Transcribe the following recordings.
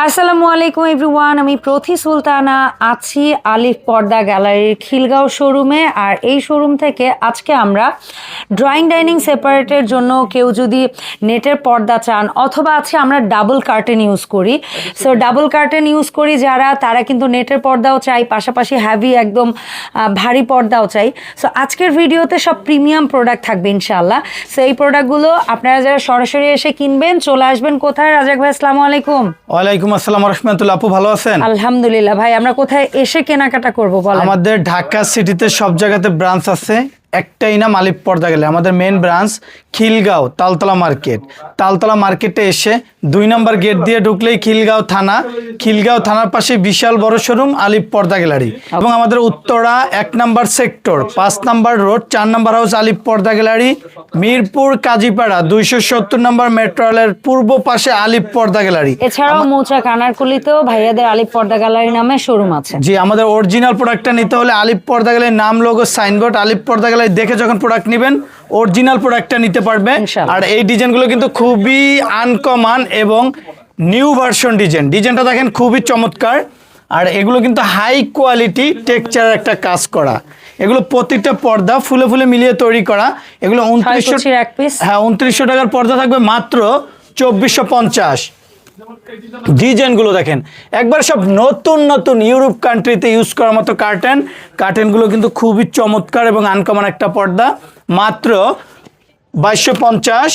আসসালামু আলাইকুম এভরিওয়ান, আমি প্রথি সুলতানা আছি আলিফ পর্দা গ্যালারির খিলগাঁও শোরুমে। আর এই শোরুম থেকে আজকে আমরা ড্রয়িং ডাইনিং সেপারেটের জন্য কেউ যদি নেটের পর্দা চান, অথবা আছে আমরা ডাবল কার্টেন ইউজ করি। সো ডাবল কার্টেন ইউজ করি যারা, তারা কিন্তু নেটের পর্দাও চাই, পাশাপাশি হ্যাভি একদম ভারী পর্দাও চাই। সো আজকের ভিডিওতে সব প্রিমিয়াম প্রোডাক্ট থাকবে ইনশাআল্লাহ। সো এই প্রোডাক্টগুলো আপনারা যারা সরাসরি এসে কিনবেন, চলে আসবেন কোথায়? রাজাক ভাই আসসালামু আলাইকুম। ওয়ালাইকুম আসসালাম রাহমাতুল্লাহ। আপু ভালো আছেন? আলহামদুলিল্লাহ। ভাই আমরা কোথায় এসে কেনাকাটা করব বলেন? আমাদের ঢাকা সিটিতে সব জায়গাতে ব্রাঞ্চ আছে, একটাই নাম আলিফ পর্দা গ্যালারি। আমাদের main branch Khilgaon Taltala market. Taltala মার্কেটে এসে 2 নম্বর গেট দিয়ে ঢুকলেই খিলগাঁও থানা, খিলগাঁও থানার পাশে বিশাল বড় শোরুম আলিফ পর্দা গ্যালারি। এবং আমাদের উত্তরা 1 নম্বর সেক্টর 5 নম্বর রোড 4 নম্বর হাউস আলিফ পর্দা গ্যালারি। মিরপুর কাজীপাড়া 270 নম্বর মেট্রো রেলের পূর্ব পাশে আলিফ পর্দা গ্যালারি। এছাড়াও মৌচাক আনারকুলিতেও ভাইয়াদের আলিফ পর্দা গ্যালারি নামে শোরুম আছে। জি, আমাদের অরিজিনাল প্রোডাক্টটা নিতে হলে আলিফ পর্দা গ্যালারির নাম, লোগো, সাইনবোর্ড আলিফ পর্দা গ্যালারি দেখে যখন প্রোডাক্ট নেবেন অরিজিনাল প্রোডাক্টটা নিতে পারবে। আর এই ডিজাইনগুলো কিন্তু খুবই আনকমন এবং নিউ ভার্সন ডিজাইনটা দেখেন খুবই চমৎকার। আর এগুলো কিন্তু হাই কোয়ালিটি টেক্সচারের একটা কাজ করা। এগুলো প্রত্যেকটা পর্দা ফুলে ফুলে মিলিয়ে তৈরি করা। এগুলো 2900 টাকার পর্দা থাকবে মাত্র 2450। ডিজাইনগুলো দেখেন একবার সব নতুন নতুন ইউরোপ কান্ট্রিতে ইউজ করার মতো কার্টেনগুলো কিন্তু খুবই চমৎকার এবং আনকমন একটা পর্দা, মাত্র 2250।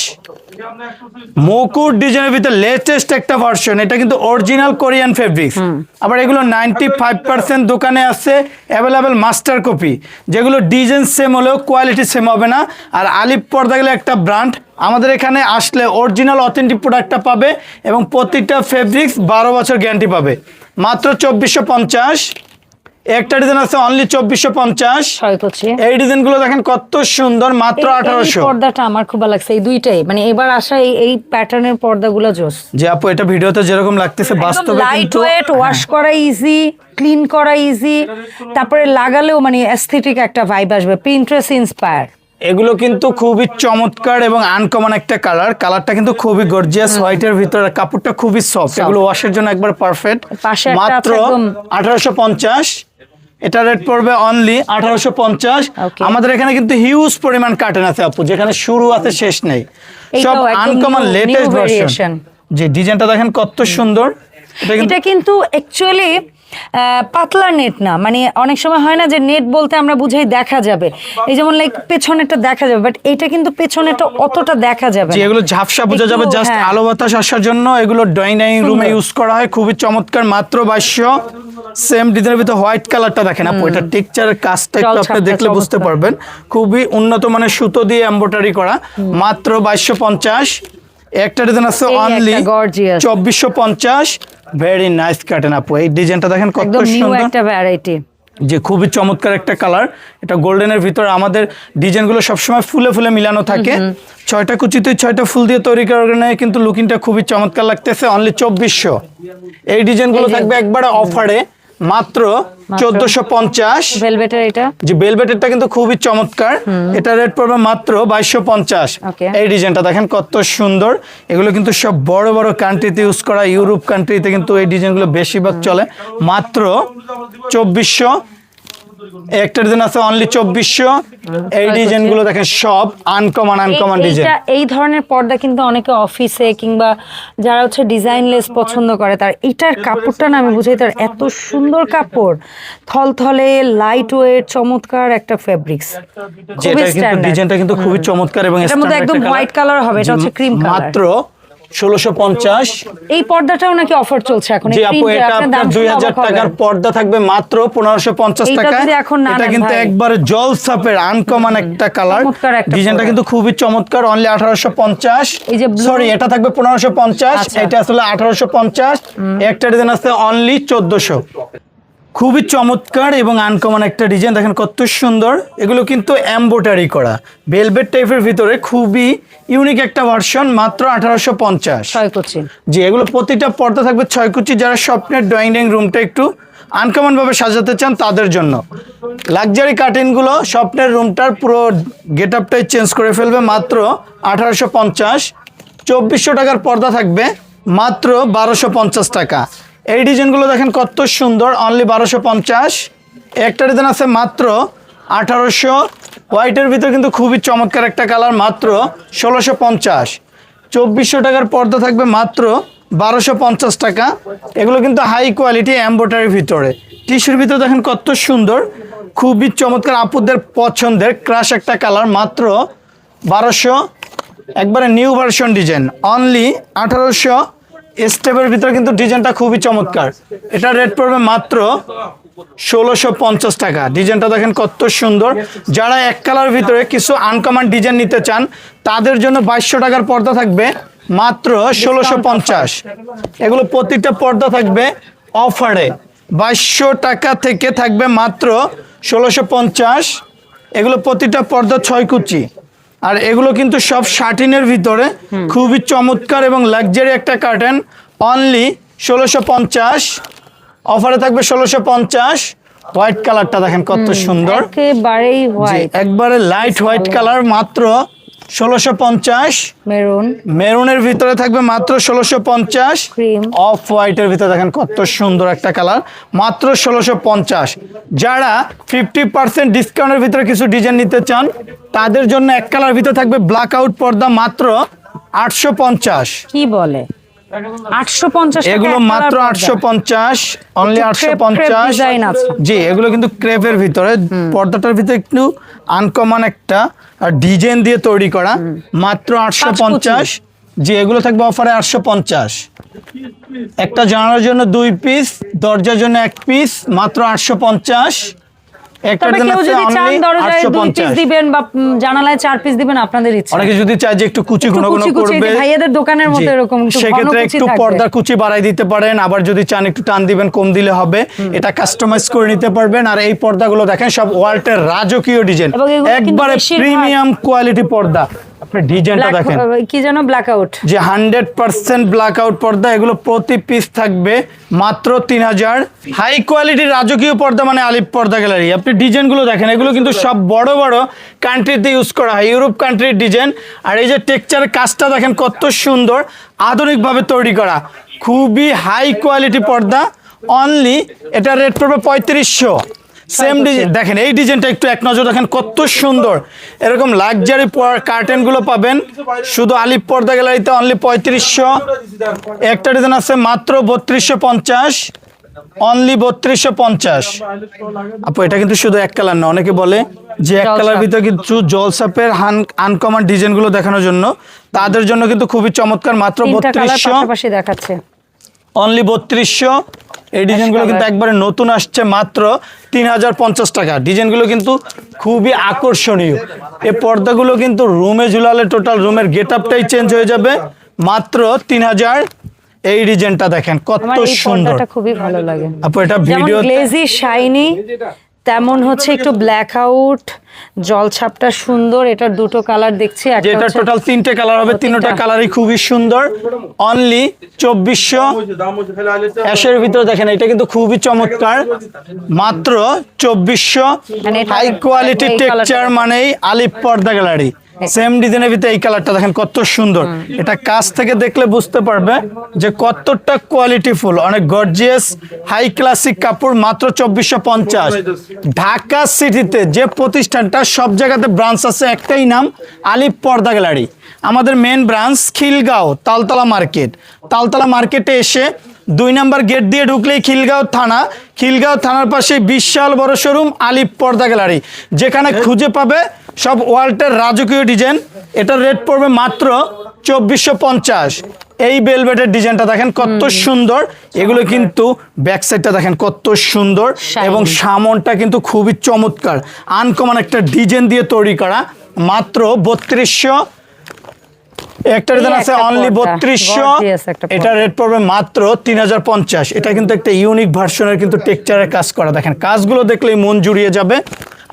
মুকুট ডিজাইনের ভিতরে লেটেস্ট একটা ভার্সন, এটা কিন্তু অরিজিনাল কোরিয়ান ফেব্রিক্স। আবার এগুলো 95% দোকানে আছে অ্যাভেলেবেল মাস্টার কপি, যেগুলো ডিজাইন সেম হলেও কোয়ালিটি সেম হবে না। আর আলিফ পর্দা গেলে একটা ব্র্যান্ড, আমাদের এখানে আসলে অরিজিনাল অথেন্টিক প্রোডাক্টটা পাবে এবং প্রত্যেকটা ফেব্রিক্স 12 বছর গ্যারান্টি পাবে। মাত্র 2450। একটা ডিজাইন আছে অনলি 2450। এই ডিজাইনগুলো দেখেন কত সুন্দর, মাত্র 1800। পর্দাটা আমার খুব ভালো লাগছে, এই দুইটাই মানে এবার আসা এই প্যাটার্নের পর্দাগুলো জোস। যে আপু এটা ভিডিওতে যেরকম লাগতেছে বাস্তবে লাইট ওয়েট, ওয়াশ করা ইজি, ক্লিন করা ইজি, তারপরে লাগালেও মানে অ্যাস্থেটিক একটা ভাইব আসবে, পিন্টারেস্ট ইন্সপায়ার। এগুলো কিন্তু খুবই চমৎকার এবং আনকমন একটা কালারটা কিন্তু খুবই গর্জিয়াস হোয়াইটের ভিতরে, কাপড়টা খুবই সফট, এগুলো ওয়াশের জন্য একবার পারফেক্ট। মাত্র 1850। এটা রেট পড়বে অনলি 1850। আমাদের এখানে কিন্তু হিউজ পরিমাণ কার্টেন আছে আপু, যেখানে শুরু আছে শেষ নেই, সব আনকমন লেটেস্ট ভার্সন। যে ডিজাইনটা দেখেন কত সুন্দর। এটা কিন্তু অ্যাকচুয়ালি পাতলা নেট না, মানে অনেক সময় হয় না যে নেট বলতে আমরা বুঝাই দেখা যাবে, এই যেমন লাইক পেছনেরটা দেখা যাবে, বাট এটা কিন্তু পেছনেরটা অতটা দেখা যাবে না। এগুলো ঝাপসা বোঝা যাবে, জাস্ট আলো বাতাস আসার জন্য এগুলো ডাইনিং রুমে ইউজ করা হয়, খুবই চমৎকার। মাত্র 2200। সেম ডিজাইনের ভিতরে হোয়াইট কালারটা দেখেন আপু, এটা টেক্সচারের কাজটা একটু আপনি দেখলে বুঝতে পারবেন, খুবই উন্নত মানের সুতো দিয়ে এমব্রয়ডারি করা। মাত্র 2250। একটা ডিজাইন আছে অনলি 2450। ভেরি নাইস কার্টেন আপু, এই ডিজাইনটা দেখেন কত সুন্দর, একটা ভ্যারাইটি, যে খুবই চমৎকার একটা কালার। এটা গোল্ডেনের ভিতরে আমাদের ডিজাইনগুলো সবসময় ফুলে ফুলে মিলানো থাকে, 6টা কুচিতে 6টা ফুল দিয়ে তৈরি করা, কিন্তু লুকিংটা খুবই চমৎকার লাগতেছে। অনলি 2400। এই ডিজাইনগুলো থাকবে একবারে অফারে, মাত্র 1450। ভেলভেটের এটা, যে ভেলভেটেরটা কিন্তু খুবই চমৎকার, এটা রেট পড়বে মাত্র 2250। এই ডিজাইনটা দেখেন কত সুন্দর। এগুলো কিন্তু সব বড় বড় কান্ট্রিতে ইউজ করা, ইউরোপ কান্ট্রিতে কিন্তু এই ডিজাইনগুলো বেশিরভাগ চলে। মাত্র 2400। একটা ডিজাইন আছে অনলি 2400। এই ডিজাইনগুলো দেখেন সব আনকমন ডিজাইন। এই ধরনের পর্দা কিন্তু অনেকে অফিসে কিংবা যারা হচ্ছে ডিজাইনলেস পছন্দ করে, তার এটার কাপড়টা না আমি বুঝাই, তার এত সুন্দর কাপড়, থলথলে লাইট ওয়েট, চমৎকার একটা ফেব্রিক্স। যেটা কিন্তু ডিজাইনটা কিন্তু খুবই চমৎকার এবং এর মধ্যে একদম হোয়াইট কালার হবে, এটা হচ্ছে ক্রিম কালার। মাত্র 1650। এই পর্দাটাও নাকি অফার চলছে এখন। জি আপু, এটা আপনার 2000 টাকার পর্দা থাকবে মাত্র 1550 টাকা। এটা কিন্তু একবারে জলছাপের আনকমন একটা কালার, ডিজাইনটা কিন্তু খুবই চমৎকার। অনলি 1850। সরি, এটা থাকবে 1550, এটা আসলে 1850। একটা ডিজাইন আছে অনলি 1400। খুবই চমৎকার এবং আনকমন একটা ডিজাইন, দেখেন কত সুন্দর। এগুলো কিন্তু এমব্রয়ডারি করা ভেলভেট টাইপের ভিতরে, খুবই ইউনিক একটা ভার্সন। মাত্র 1850। 6 কুচি। জি, এগুলো প্রতিটা পর্দা থাকবে 6 কুচি। যারা স্বপ্নের ড্রয়িং রুমটা একটু আনকমন ভাবে সাজাতে চান তাদের জন্য লাক্সারি কার্টেনগুলো স্বপ্নের রুমটার পুরো গেটআপটাই চেঞ্জ করে ফেলবে। মাত্র 1850। 2400 টাকার পর্দা থাকবে, মাত্র 1250 টাকা। এই ডিজাইনগুলো দেখেন কত সুন্দর, অনলি 1250। একটা ডিজাইন আছে মাত্র 1800, হোয়াইটের ভিতর কিন্তু খুবই চমৎকার একটা কালার, মাত্র 1650। 2400 টাকার পর্দা থাকবে মাত্র 1250 টাকা। এগুলো কিন্তু হাই কোয়ালিটি এমব্রয়ডারির ভিতরে, টিস্যুর ভিতরে দেখেন কত সুন্দর, খুবই চমৎকার, আপুদের পছন্দের ক্রাশ একটা কালার, মাত্র 1200। একবারে নিউ ভার্সন ডিজাইন, অনলি 1800। স্টেপের ভিতরে কিন্তু ডিজাইনটা খুবই চমৎকার, এটা রেট পড়বে মাত্র 1650 টাকা। ডিজাইনটা দেখেন কত সুন্দর। যারা এক কালার ভিতরে কিছু আনকমন ডিজাইন নিতে চান তাদের জন্য 2200 টাকার পর্দা থাকবে মাত্র 1650। এগুলো প্রতিটা পর্দা থাকবে অফারে 2200 টাকা থেকে থাকবে মাত্র 1650। এগুলো প্রতিটা পর্দা 6 কুচি, আর এগুলো কিন্তু সব শাটিনের ভিতরে, খুবই চমৎকার এবং লাক্সারি একটা কার্টেন, অনলি 1650। অফারে থাকবে 1650। হোয়াইট কালারটা দেখেন কত সুন্দর, একেবারেই হোয়াইট, একবারে লাইট হোয়াইট কালার, মাত্র 1650। মেরুনের ভিতরে থাকবে মাত্র 1650। অফ হোয়াইটের ভিতরে দেখেন কত সুন্দর একটা কালার, মাত্র 1650। যারা 50% ডিসকাউন্টের ভিতরে কিছু ডিজাইন নিতে চান তাদের জন্য এক কালার ভিতরে থাকবে ব্ল্যাক আউট পর্দা, মাত্র 850। কি বলে 850? এগুলো মাত্র 850, অনলি 850। জি, এগুলো কিন্তু ক্রেপের ভিতরে, পর্দাটার ভিতরে একটু আনকমন একটা ডিজাইন দিয়ে তৈরি করা, মাত্র 850। জি, এগুলো থাকবে অফারে 850। একটা জানালার জন্য 2 পিস, দরজার জন্য 1 পিস, মাত্র 850। একটা তবে কেউ যদি চান দরজায় 2 পিস দিবেন বা জানালায় 4 পিস দিবেন, আপনাদের ইচ্ছা। অনেকে যদি চায় যে একটু কুচি ঘন ঘন করবে, ভাইয়াদের দোকানের মতো এরকম একটু সেক্ষেত্রে একটু পর্দার কুচি বাড়াই দিতে পারেন। আবার যদি চান একটু টান দিবেন, কম দিলে হবে, এটা কাস্টমাইজ করে নিতে পারবেন। আর এই পর্দাগুলো দেখেন সব ওয়ালটের রাজকীয় ডিজাইন, একবারে প্রিমিয়াম কোয়ালিটি পর্দা। আপনি ডিজাইনটা দেখেন, কি যেন ব্ল্যাক আউট, যে 100% ব্ল্যাক আউট পর্দা। এগুলো প্রতি পিস থাকবে মাত্র 3000। হাই কোয়ালিটির রাজকীয় পর্দা মানে আলিফ পর্দা গ্যালারি। আপনি ডিজাইনগুলো দেখেন, এগুলো কিন্তু সব বড় বড় কান্ট্রিতে ইউজ করা হয়, ইউরোপ কান্ট্রির ডিজাইন। আর এই যে টেক্সচারের কাজটা দেখেন কত সুন্দর, আধুনিকভাবে তৈরি করা, খুবই হাই কোয়ালিটি পর্দা। অনলি এটা রেট পড়বে 3500। সেম ডিজাইন দেখেন, এই ডিজাইনটা একটু এক নজর দেখেন কত সুন্দর। এরকম লাক্সারি কার্টেন গুলো পাবেন শুধু আলিফ পর্দা গ্যালারিতে, অনলি 3500। একটা ডিজাইন আছে মাত্র 3250, অনলি 3250। আপু এটা কিন্তু শুধু এক কালার না, অনেকে বলে যে এক কালার ভিতরে কিছু জলসাপের আনকমন ডিজাইন গুলো দেখানোর জন্য, তাদের জন্য কিন্তু খুবই চমৎকার, মাত্র 3200 দেখাচ্ছে, অনলি 3200। এই ডিজাইনগুলো কিন্তু একবারে নতুন আসছে, মাত্র 3050 টাকা। ডিজাইনগুলো কিন্তু খুবই আকর্ষণীয়। এই পর্দাগুলো কিন্তু রুমে ঝুলালে টোটাল রুমের গেটআপটাই চেঞ্জ হয়ে যাবে, মাত্র 3000। এই ডিজাইনটা দেখেন কত সুন্দর, খুবই ভালো লাগে আপু। এটা ভিডিও গ্লেজি শাইনি, তেমন হচ্ছে একটু ব্ল্যাক আউট, জলছাপটা সুন্দর। এটার দুটো কালার দেখছি, এটা টোটাল 3টে কালার হবে, 3টা কালারই খুবই সুন্দর, অনলি 2400। অ্যাশের ভিতরে দেখেন, এটা কিন্তু খুবই চমৎকার, মাত্র 2400। হাই কোয়ালিটি টেক্সচার মানেই আলিফ পর্দা গ্যালারি। সেম ডিজাইনের ভিতরে এই কালারটা দেখেন কত সুন্দর, এটা কাছ থেকে দেখলে বুঝতে পারবে যে কতটা কোয়ালিটিফুল, অনেক গর্জিয়াস হাই ক্লাসিক কাপড়, মাত্র 2450। ঢাকা সিটিতে যে প্রতিষ্ঠানটা সব জায়গাতে ব্রাঞ্চ আছে, একটাই নাম আলিফ পর্দা গ্যালারি। আমাদের main branch Khilgaon Taltala market. Taltala মার্কেটে এসে 2 নম্বর গেট দিয়ে ঢুকলেই খিলগাঁও থানা, খিলগাঁও থানার পাশে বিশাল বড় শোরুম আলিফ পর্দা গ্যালারি, যেখানে খুঁজে পাবে সব ওয়ালটের রাজকীয় ডিজাইন। এটার রেট পড়বে মাত্র 2450। এই বেলভেটের ডিজাইনটা দেখেন কত সুন্দর, এগুলো কিন্তু ব্যাক সাইডটা দেখেন কত সুন্দর, এবং সামনটা কিন্তু খুবই চমৎকার, আনকমন একটা ডিজাইন দিয়ে তৈরি করা, মাত্র 3200। একটা ডিজাইন আছে অনলি 3200, এটা রেট পড়বে মাত্র 3050। এটা কিন্তু একটা ইউনিক ভার্সনের কিন্তু টেক্সচারের কাজ করা, দেখেন কাজগুলো দেখলেই মন জুড়িয়ে যাবে।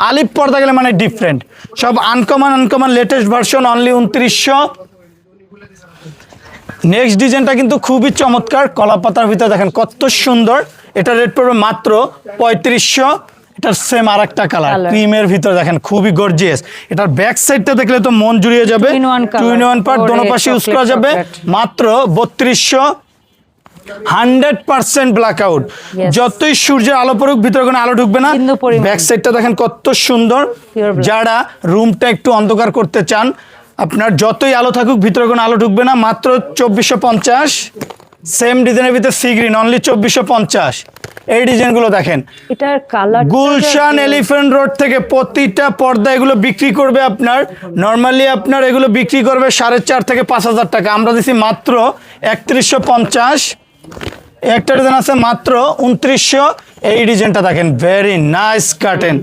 আলিফ পর্দা গেলে মানে ডিফারেন্ট, সব uncommon latest version, only 2900। Next ডিজাইনটা কিন্তু খুবই চমৎকার, কলা পাতার ভিতরে দেখেন কত সুন্দর, এটা রেট পড়বে মাত্র 3500। এটার সেম আরেকটা কালার ক্রিমের ভিতরে দেখেন খুবই গর্জিয়াস। এটার ব্যাক সাইডটা দেখলে তো মন জুড়িয়ে যাবে। 2 in 1 পার্ট, দোনো পাশে ইউজ করা যাবে। মাত্র 3200, 100% ব্ল্যাক আউট। যতই সূর্যের আলো পড়ুক ভিতরে কোনো আলো ঢুকবে না। ব্যাক সাইডটা দেখেন কত সুন্দর। যারা রুমটা একটু অন্ধকার করতে চান, আপনার যতই আলো থাকুক ভিতরে কোনো আলো ঢুকবে না। মাত্র 2450। সেম ডিজাইনের ভিতরে সি গ্রিন, অনলি 2450। এই ডিজাইনগুলো দেখেন, এটার কালার গুলশান এলিফ্যান্ট রোড থেকে প্রতিটা পর্দা এগুলো বিক্রি করবে আপনার নরমালি আপনার এগুলো বিক্রি করবে 4.5 থেকে 5,000 টাকা। আমরা দিছি মাত্র 3150। একটা ডিজাইন আছে মাত্র 2900। এই ডিজাইনটা দেখেন, ভেরি নাইস কার্টেন,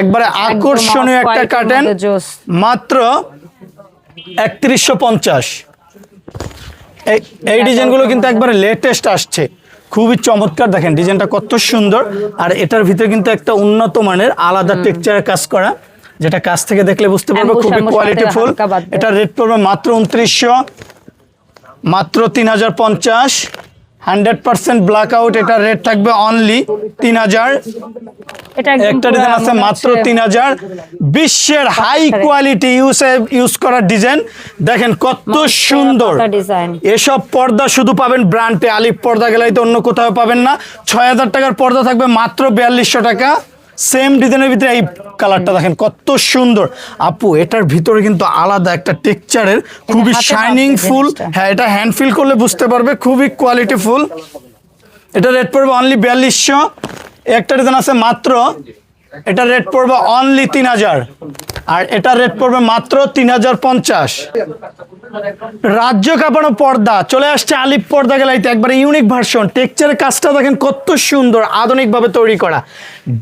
একবারে আকর্ষণীয় একটা কার্টেন, মাত্র 3150। এই ডিজাইনগুলো কিন্তু একবারে লেটেস্ট আসছে, খুবই চমৎকার। দেখেন ডিজাইনটা কত সুন্দর। আর এটার ভিতরে কিন্তু একটা উন্নত মানের আলাদা টেক্সচারের কাজ করা, যেটা কাছ থেকে দেখলে বুঝতে পারবে খুবই কোয়ালিটিফুল। এটা রেট পড়বে মাত্র 2900, মাত্র 3050। 100% ব্ল্যাক আউট, এটা রেট থাকবে অনলি 3000। একটা ডিজাইন আছে মাত্র 3000। বিশ্বের হাই কোয়ালিটি ইউজ করা ডিজাইন, দেখেন কত সুন্দর। এসব পর্দা শুধু পাবেন ব্র্যান্ডে, আলিফ পর্দা গ্যালারিতে, অন্য কোথাও পাবেন না। 6000 টাকার পর্দা থাকবে মাত্র 4200 টাকা। সেম ডিজাইনের ভিতরে এই কালারটা দেখেন কত সুন্দর। আপু এটার ভিতরে কিন্তু আলাদা একটা টেক্সচারের, খুবই শাইনিং ফুল। হ্যাঁ, এটা হ্যান্ড ফিল করলে বুঝতে পারবে, খুবই কোয়ালিটি ফুল। এটা রেট পড়বে অনলি 4200। একটা ডিজাইন আছে মাত্র, এটা রেট পড়বে অনলি 3000। আর এটা রেট পড়বে মাত্র 3050। রাজ্য কাঁপানো পর্দা চলে আসছে আলিফ পর্দা গ্যালারিতে, একবারে ইউনিক ভার্সন। টেক্সচারের কাজটা দেখেন কত সুন্দর, আধুনিকভাবে তৈরি করা।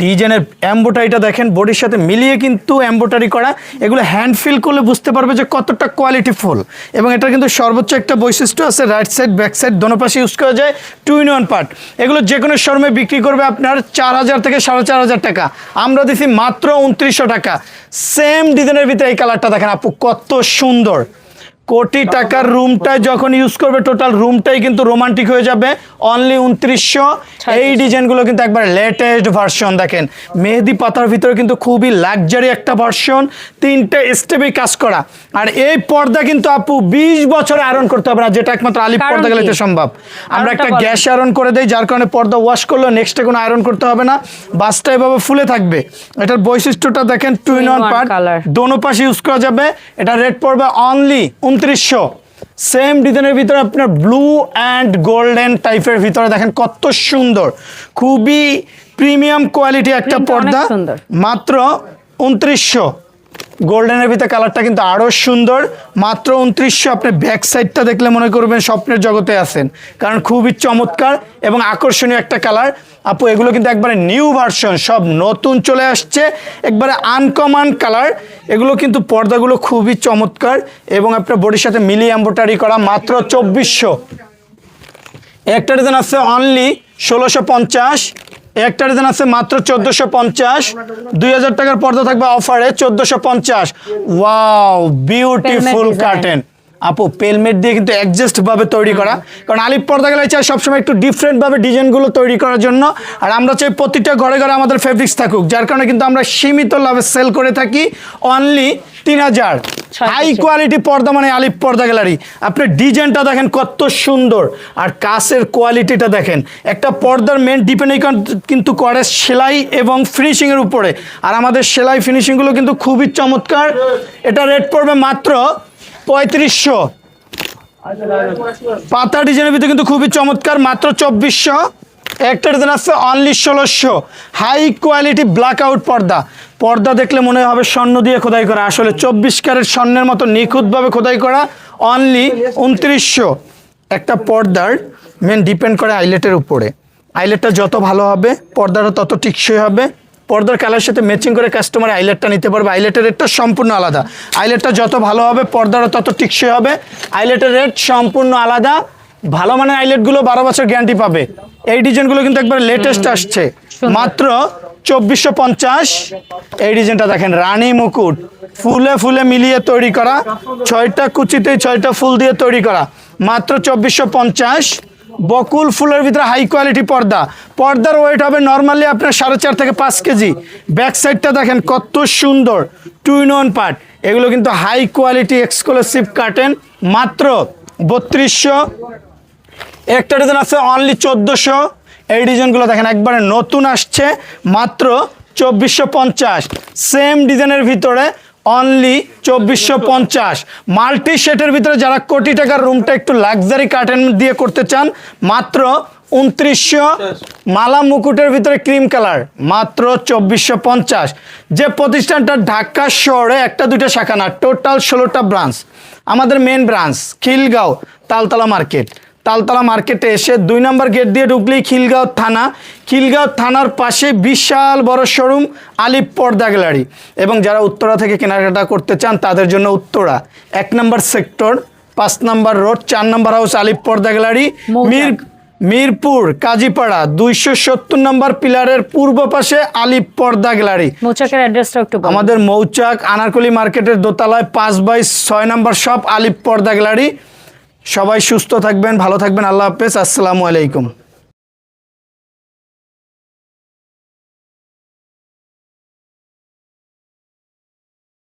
ডিজাইনের এমব্রয়ডারিটা দেখেন বডির সাথে মিলিয়ে কিন্তু এমব্রয়ডারি করা। এগুলো হ্যান্ড ফিল করলে বুঝতে পারবে যে কতটা কোয়ালিটিফুল। এবং এটা কিন্তু সর্বোচ্চ একটা বৈশিষ্ট্য আছে, রাইট সাইড ব্যাক সাইড দোনো পাশে ইউজ করা যায়। 2 in 1 পার্ট। এগুলো যে কোনো শোরুমে বিক্রি করবে আপনার 4000 থেকে 4500 টাকা। আমরা দিছি মাত্র 2900 টাকা। সেম ডিজাইনের ভিতরে এই কালারটা দেখেন আপু কত সুন্দর। কোটি টাকার রুমটায় যখন ইউজ করবে টোটাল রুমটাই কিন্তু রোমান্টিক হয়ে যাবে। অনলি 2900। এই ডিজাইনগুলো কিন্তু একবার লেটেস্ট ভার্সন। দেখেন মেহেদি পাতার ভিতরে কিন্তু খুবই লাক্সারি একটা ভার্সন, 3টে স্টেপে কাজ করা। আর এই পর্দা কিন্তু আপু 20 বছরে আয়রন করতে হবে না, যেটা একমাত্র আলিফ পর্দা গ্যালারিতে সম্ভব। আমরা একটা গ্যাস আয়রন করে দেই, যার কারণে পর্দা ওয়াশ করলে নেক্সটে কোনো আয়রন করতে হবে না, বাসটা এভাবে ফুলে থাকবে। এটার বৈশিষ্ট্যটা দেখেন, 2 in 1 পার্ট, দোনো পাশে ইউজ করা যাবে। এটা রেট পড়বে অনলি 2900। সেম ডিজাইনের ভিতরে আপনার ব্লু অ্যান্ড গোল্ডেন টাইপের ভিতরে দেখেন কত সুন্দর, খুবই প্রিমিয়াম কোয়ালিটি একটা পর্দা, মাত্র 2900। গোল্ডেনের ভিতরে কালারটা কিন্তু আরও সুন্দর, মাত্র 2900। আপনি ব্যাক সাইডটা দেখলে মনে করবেন স্বপ্নের জগতে আছেন, কারণ খুবই চমৎকার এবং আকর্ষণীয় একটা কালার। আপু এগুলো কিন্তু একবারে নিউ ভার্সন, সব নতুন চলে আসছে, একবারে আনকমন কালার। এগুলো কিন্তু পর্দাগুলো খুবই চমৎকার এবং আপনার বডির সাথে মিলি এমব্রয়ডারি করা, মাত্র 2400। একটা ডিজাইন আছে অনলি 1650। একটা ডিজাইন আছে মাত্র 1450। 2000 টাকার পর্দা থাকবে অফারে 1450। Wow, beautiful curtain. আপু পেলমেট দিয়ে কিন্তু অ্যাডজাস্ট ভাবে তৈরি করা, কারণ আলিফ পর্দা গ্যালারি চাই সবসময় একটু ডিফারেন্ট ভাবে ডিজাইনগুলো তৈরি করার জন্য। আর আমরা চাই প্রতিটা ঘরে ঘরে আমাদের ফেব্রিক্স থাকুক, যার কারণে কিন্তু আমরা সীমিত লাভে সেল করে থাকি। অনলি 3000। হাই কোয়ালিটি পর্দা মানে আলিফ পর্দা গ্যালারি। আপনি ডিজাইনটা দেখেন কত সুন্দর, আর কাছের কোয়ালিটিটা দেখেন। একটা পর্দার মেন ডিপেন্ড কিন্তু করে সেলাই এবং ফিনিশিংয়ের উপরে, আর আমাদের সেলাই ফিনিশিংগুলো কিন্তু খুবই চমৎকার। এটা রেট পড়বে মাত্র 3500। পাতা ডিজাইনের ভিতরে কিন্তু খুবই চমৎকার, মাত্র 2400। একটা ডিজাইন আছে only 1600। High quality black out পর্দা। পর্দা দেখলে মনে হবে স্বর্ণ দিয়ে খোদাই করা, আসলে 24 ক্যারেট স্বর্ণের মতো নিখুঁতভাবে খোদাই করা। অনলি 2900। একটা পর্দার মেন ডিপেন্ড করে আইলেটের উপরে। আইলেটটা যত ভালো হবে পর্দাটা তত টিকসই হবে। পর্দার কালার সাথে ম্যাচিং করে কাস্টমার আইলেটটা নিতে পারবে। আইলেটের রেটটা সম্পূর্ণ আলাদা। আইলেটটা যত ভালো হবে পর্দাটা তত টিকসই হবে। আইলেটের রেট সম্পূর্ণ আলাদা। ভালো মানের আইলেটগুলো 12 বছর গ্যারান্টি পাবে। এই ডিজাইনগুলো কিন্তু একবার লেটেস্ট আসছে, মাত্র 2450। এই ডিজাইনটা দেখেন, রানী মুকুট, ফুলে ফুলে মিলিয়ে তৈরি করা, 6টা কুচিতে 6টা ফুল দিয়ে তৈরি করা, মাত্র 2450। বকুল ফুলের ভিতরে হাই কোয়ালিটি পর্দা। পর্দার ওয়েট হবে নর্মালি আপনার 4.5 থেকে 5 কেজি। ব্যাক সাইডটা দেখেন কত সুন্দর, 2 in 1 পার্ট। এগুলো কিন্তু হাই কোয়ালিটি এক্সক্লুসিভ কার্টেন, মাত্র 3200। একটা ডিজাইন আছে অনলি 1400। এই ডিজাইনগুলো দেখেন একবারে নতুন আসছে, মাত্র 2450। সেম ডিজাইনের ভিতরে অনলি 2450। মাল্টি শেডের ভিতরে যারা কোটি টাকার রুমটা একটু লাক্সারি কার্টেন দিয়ে করতে চান, মাত্র 2900। মালা মুকুটের ভিতরে ক্রিম কালার, মাত্র 2450। যে প্রতিষ্ঠানটা ঢাকা শহরে 1-2টা শাখা না, টোটাল 16টা ব্রাঞ্চ। আমাদের main branch Khilgaon Taltala market. Taltala মার্কেটে এসে 2 নম্বর গেট দিয়ে ঢুকলেই খিলগাঁও থানা। খিলগাঁও থানার পাশে বিশাল বড় শোরুম আলিফ পর্দা গ্যালারি। এবং যারা উত্তরা থেকে কেনাকাটা করতে চান তাদের জন্য উত্তরা 1 নম্বর সেক্টর, 5 নম্বর রোড, 4 নম্বর হাউস আলিফ পর্দা গ্যালারি, মিরপুর কাজীপাড়া 270 নম্বর পিলারের পূর্ব পাশে আলিফ পর্দা গ্যালারি। মৌচাকের অ্যাড্রেসটা একটু বলুন। আমাদের মৌচাক আনারকলি মার্কেটের দোতলায় 5/6 নম্বর শপ আলিফ পর্দা গ্যালারি। সবাই সুস্থ থাকবেন, ভালো থাকবেন। আল্লাহ হাফেজ, আসসালামু আলাইকুম।